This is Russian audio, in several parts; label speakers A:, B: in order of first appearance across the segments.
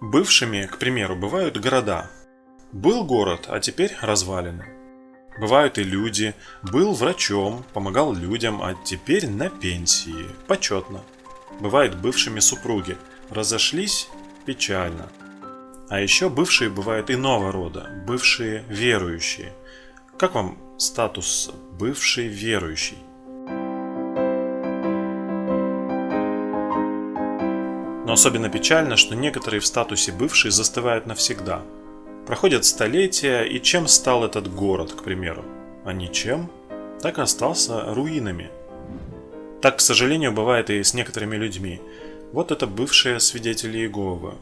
A: Бывшими, к примеру, бывают города. Был город, а теперь развалины. Бывают и люди. Был врачом, помогал людям, а теперь на пенсии. Почетно. Бывают бывшими супруги. Разошлись печально. А еще бывшие бывают иного рода. Бывшие верующие. Как вам статус бывший верующий? Но особенно печально, что некоторые в статусе бывшие застывают навсегда. Проходят столетия, и чем стал этот город, к примеру? А ничем. Так и остался руинами. Так, к сожалению, бывает и с некоторыми людьми. Вот это бывшие свидетели Иеговы.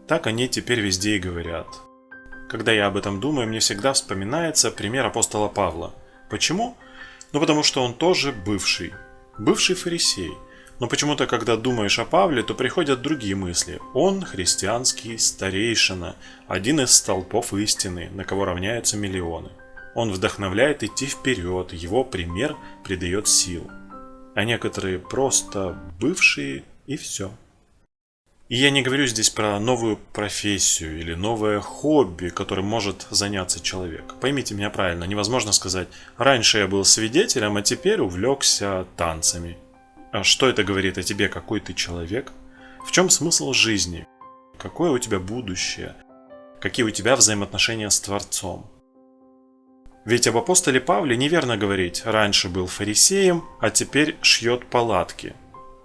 A: Так они теперь везде и говорят. Когда я об этом думаю, мне всегда вспоминается пример апостола Павла. Почему? Ну потому что он тоже бывший. Бывший фарисей. Но почему-то, когда думаешь о Павле, то приходят другие мысли. Он христианский старейшина, один из столпов истины, на кого равняются миллионы. Он вдохновляет идти вперед, его пример придает сил. А некоторые просто бывшие и все. И я не говорю здесь про новую профессию или новое хобби, которым может заняться человек. Поймите меня правильно, невозможно сказать: раньше я был свидетелем, а теперь увлекся танцами. А что это говорит о тебе, какой ты человек? В чем смысл жизни? Какое у тебя будущее? Какие у тебя взаимоотношения с Творцом? Ведь об апостоле Павле неверно говорить: раньше был фарисеем, а теперь шьет палатки.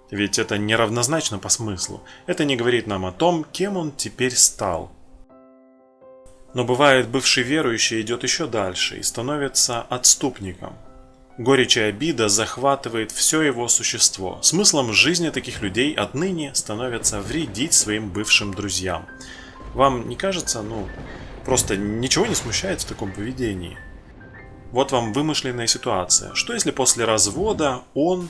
A: Ведь это неравнозначно по смыслу. Это не говорит нам о том, кем он теперь стал. Но бывает, бывший верующий идет еще дальше и становится отступником. Горечь и обида захватывает все его существо. Смыслом жизни таких людей отныне становится вредить своим бывшим друзьям. Вам не кажется, просто ничего не смущает в таком поведении? Вот вам вымышленная ситуация. Что если после развода он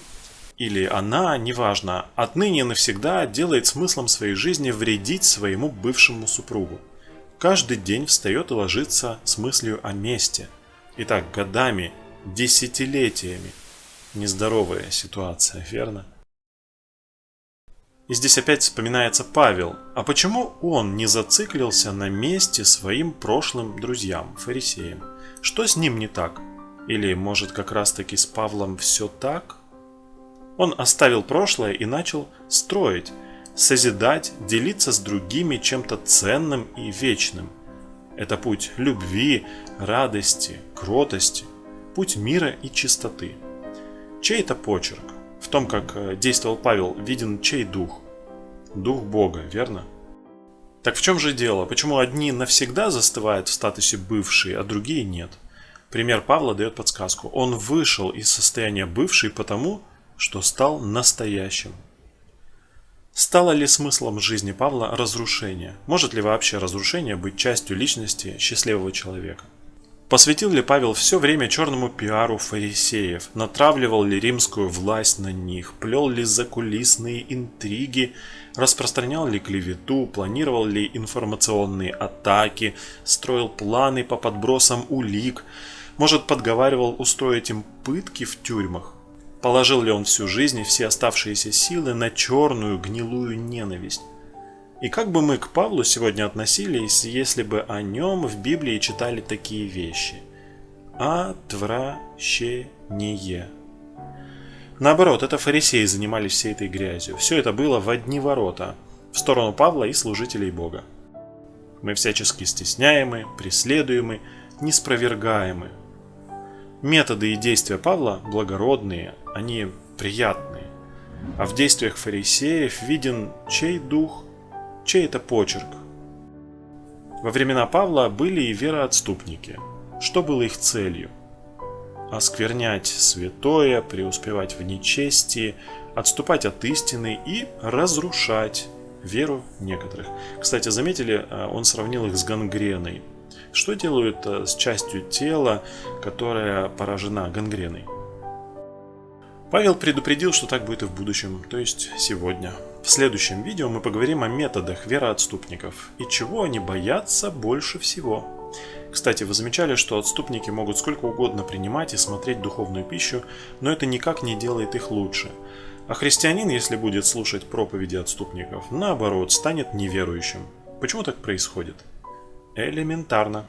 A: или она, неважно, отныне навсегда делает смыслом своей жизни вредить своему бывшему супругу? Каждый день встает и ложится с мыслью о мести. И так годами, десятилетиями. Нездоровая ситуация, верно? И здесь опять вспоминается Павел. А почему он не зациклился на месте своим прошлым друзьям, фарисеям? Что с ним не так? Или, может, как раз таки с Павлом все так? Он оставил прошлое и начал строить, созидать, делиться с другими чем-то ценным и вечным. Это путь любви, радости, кротости. Путь мира и чистоты. Чей это почерк? В том, как действовал Павел, виден чей дух? Дух Бога, верно? Так в чем же дело? Почему одни навсегда застывают в статусе бывшие, а другие нет? Пример Павла дает подсказку. Он вышел из состояния бывший потому, что стал настоящим. Стало ли смыслом жизни Павла разрушение? Может ли вообще разрушение быть частью личности счастливого человека? Посвятил ли Павел все время черному пиару фарисеев? Натравливал ли римскую власть на них? Плел ли закулисные интриги? Распространял ли клевету? Планировал ли информационные атаки? Строил планы по подбросам улик? Может, подговаривал устроить им пытки в тюрьмах? Положил ли он всю жизнь и все оставшиеся силы на черную гнилую ненависть? И как бы мы к Павлу сегодня относились, если бы о нем в Библии читали такие вещи? Отвращение. Наоборот, это фарисеи занимались всей этой грязью. Все это было в одни ворота, в сторону Павла и служителей Бога. Мы всячески стесняемы, преследуемы, неспровергаемы. Методы и действия Павла благородные, они приятные. А в действиях фарисеев виден чей дух, чей это почерк. Во времена Павла были и вероотступники. Что было их целью? Осквернять святое, преуспевать в нечестии, отступать от истины и разрушать веру некоторых. Кстати, заметили, он сравнил их с гангреной. Что делают с частью тела, которая поражена гангреной? Павел предупредил, что так будет и в будущем, то есть сегодня. В следующем видео мы поговорим о методах вероотступников и чего они боятся больше всего. Кстати, вы замечали, что отступники могут сколько угодно принимать и смотреть духовную пищу, но это никак не делает их лучше. А христианин, если будет слушать проповеди отступников, наоборот, станет неверующим. Почему так происходит? Элементарно.